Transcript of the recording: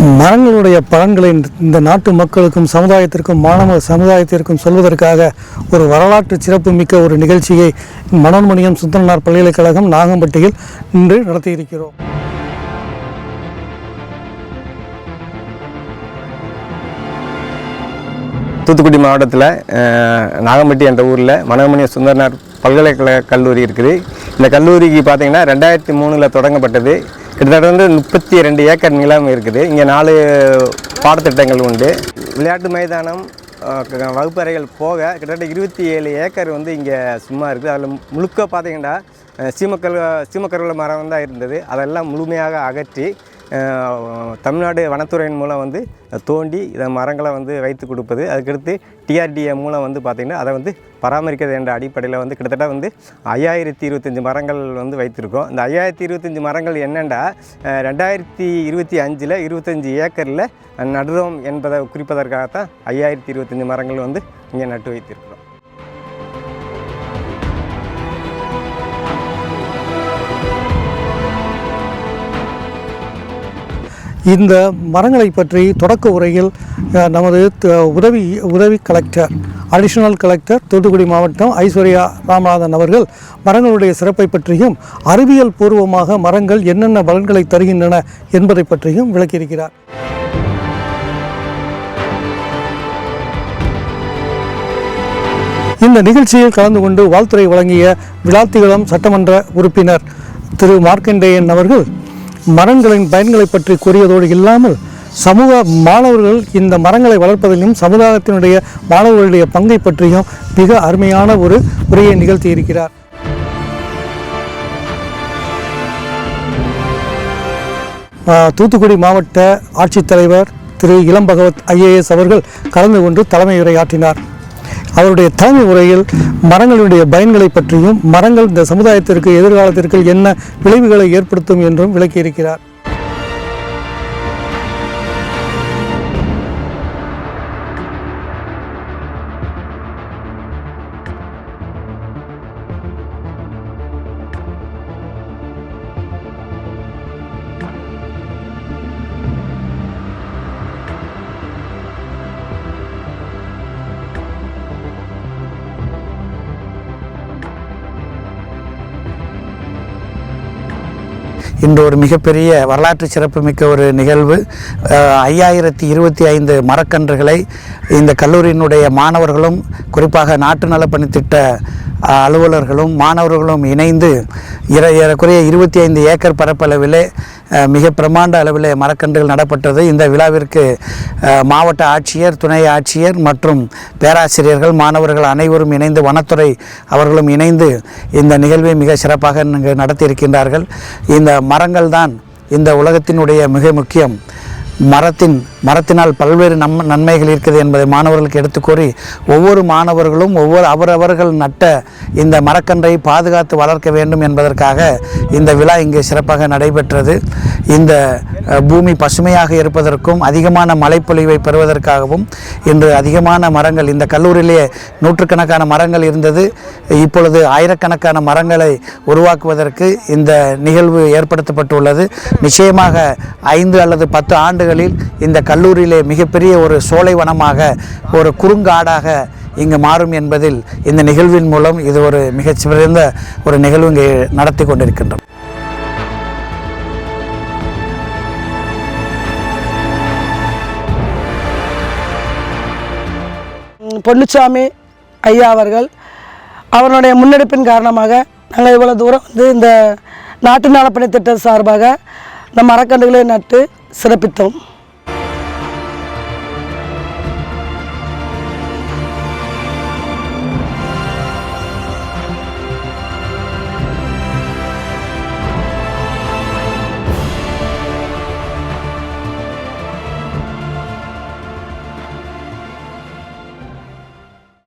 மரங்களுடைய பலன்களை இந்த நாட்டு மக்களுக்கும் சமுதாயத்திற்கும் மாணவ சமுதாயத்திற்கும் சொல்வதற்காக ஒரு வரலாற்று சிறப்பு மிக்க ஒரு நிகழ்ச்சியை மனோன்மணியம் சுந்தரனார் பல்கலைக்கழகம் நாகம்பட்டியில் இன்று நடத்தியிருக்கிறோம். தூத்துக்குடி மாவட்டத்தில் நாகம்பட்டி என்ற ஊரில் மனோன்மணியம் சுந்தரனார் பல்கலைக்கழக கல்லூரி இருக்குது. இந்த கல்லூரிக்கு பார்த்திங்கன்னா 2003 தொடங்கப்பட்டது. கிட்டத்தட்ட 32 ஏக்கர் நிலம் இருக்குது. இங்கே 4 பாடத்திட்டங்கள் உண்டு. விளையாட்டு மைதானம், வகுப்பறைகள் போக கிட்டத்தட்ட 27 ஏக்கர் இங்கே சும்மா இருக்குது. அதில் முழுக்க பார்த்திங்கன்னா சீமக்கருவேல மரம் தான் இருந்தது. அதெல்லாம் முழுமையாக அகற்றி தமிழ்நாடு வனத்துறையின் மூலம் தோண்டி இதை மரங்களை வைத்து கொடுப்பது. அதுக்கடுத்து டிஆர்டிஏ மூலம் பார்த்திங்கன்னா அதை பராமரிக்கிறது என்ற அடிப்படையில் கிட்டத்தட்ட 5025 மரங்கள் வைத்திருக்கோம். இந்த 5025 மரங்கள் என்னென்னா 2025 25 ஏக்கரில் நடுறோம் என்பதை குறிப்பதற்காகத்தான் 5025 மரங்கள் இங்கே நட்டு வைத்திருக்கிறோம். இந்த மரங்களை பற்றி தொடக்க உரையில் நமது உதவி கலெக்டர் அடிஷனல் கலெக்டர் தூத்துக்குடி மாவட்டம் ஐஸ்வர்யா ராமநாதன் அவர்கள் மரங்களுடைய சிறப்பை பற்றியும் அறிவியல் பூர்வமாக மரங்கள் என்னென்ன பலன்களை தருகின்றன என்பதை பற்றியும் விளக்கியிருக்கிறார். இந்த நிகழ்ச்சியில் கலந்து கொண்டு வாழ்த்துரை வழங்கிய விளாத்திகுளம் சட்டமன்ற உறுப்பினர் திரு மார்க்கண்டேயன் அவர்கள் மரங்களின் பயன்களை பற்றி கூறியதோடு இல்லாமல் சமூக மாணவர்கள் இந்த மரங்களை வளர்ப்பதிலும் சமுதாயத்தினுடைய மாணவர்களுடைய பங்கை பற்றியும் மிக அருமையான ஒரு உரையை நிகழ்த்தி இருக்கிறார். தூத்துக்குடி மாவட்ட ஆட்சித்தலைவர் திரு இளம்பகவத் IAS அவர்கள் கலந்து கொண்டு தலைமை உரையாற்றினார். அவருடைய தலைமை உரையில் மரங்களுடைய பயன்களை பற்றியும் மரங்கள் இந்த சமுதாயத்திற்கு எதிர்காலத்திற்கு என்ன விளைவுகளை ஏற்படுத்தும் என்றும் விளக்கியிருக்கிறார். இன்று ஒரு மிகப்பெரிய வரலாற்று சிறப்புமிக்க ஒரு நிகழ்வு. 5025 மரக்கன்றுகளை இந்த கல்லூரியினுடைய மாணவர்களும் குறிப்பாக நாட்டு நலப்பணித்திட்ட அலுவலர்களும் மாணவர்களும் இணைந்து ஏறக்குறைய 25 ஏக்கர் பரப்பளவிலே மிக பிரமாண்ட அளவிலே மரக்கன்றுகள் நடப்பட்டது. இந்த விழாவிற்கு மாவட்ட ஆட்சியர், துணை ஆட்சியர் மற்றும் பேராசிரியர்கள், மாணவர்கள் அனைவரும் இணைந்து, வனத்துறை அவர்களும் இணைந்து இந்த நிகழ்வை மிக சிறப்பாக நடத்தியிருக்கின்றார்கள். இந்த மரங்கள் தான் இந்த உலகத்தினுடைய மிக முக்கியம். மரத்தினால் பல்வேறு நன்மைகள் இருக்கிறது என்பதை மாணவர்களுக்கு எடுத்துக்கூறி ஒவ்வொரு மாணவர்களும் அவரவர்கள் நட்ட இந்த மரக்கன்றை பாதுகாத்து வளர்க்க வேண்டும் என்பதற்காக இந்த விழா இங்கே சிறப்பாக நடைபெற்றது. இந்த பூமி பசுமையாக இருப்பதற்கும் அதிகமான மழைப்பொழிவை பெறுவதற்காகவும் இன்று அதிகமான மரங்கள் இந்த கல்லூரியிலேயே நூற்றுக்கணக்கான மரங்கள் இருந்தது. இப்பொழுது ஆயிரக்கணக்கான மரங்களை உருவாக்குவதற்கு இந்த நிகழ்வு ஏற்படுத்தப்பட்டுள்ளது. நிச்சயமாக 5 அல்லது 10 ஆண்டுகளில் இந்த கல்லூரியிலே மிகப்பெரிய ஒரு சோலை வனமாக, ஒரு குறுங்காடாக இங்கு மாறும் என்பதில் இந்த நிகழ்வின் மூலம் இது ஒரு மிகச்சிறந்த ஒரு நிகழ்வு இங்கே நடத்தி கொண்டிருக்கின்றோம். பொன்னுச்சாமி ஐயா அவர்களுடைய முன்னெடுப்பின் காரணமாக நாங்கள் இவ்வளோ தூரம் இந்த நாட்டு நலப்பணி திட்டம் சார்பாக இந்த மரக்கன்றுகளை நட்டு சிறப்பித்தோம்.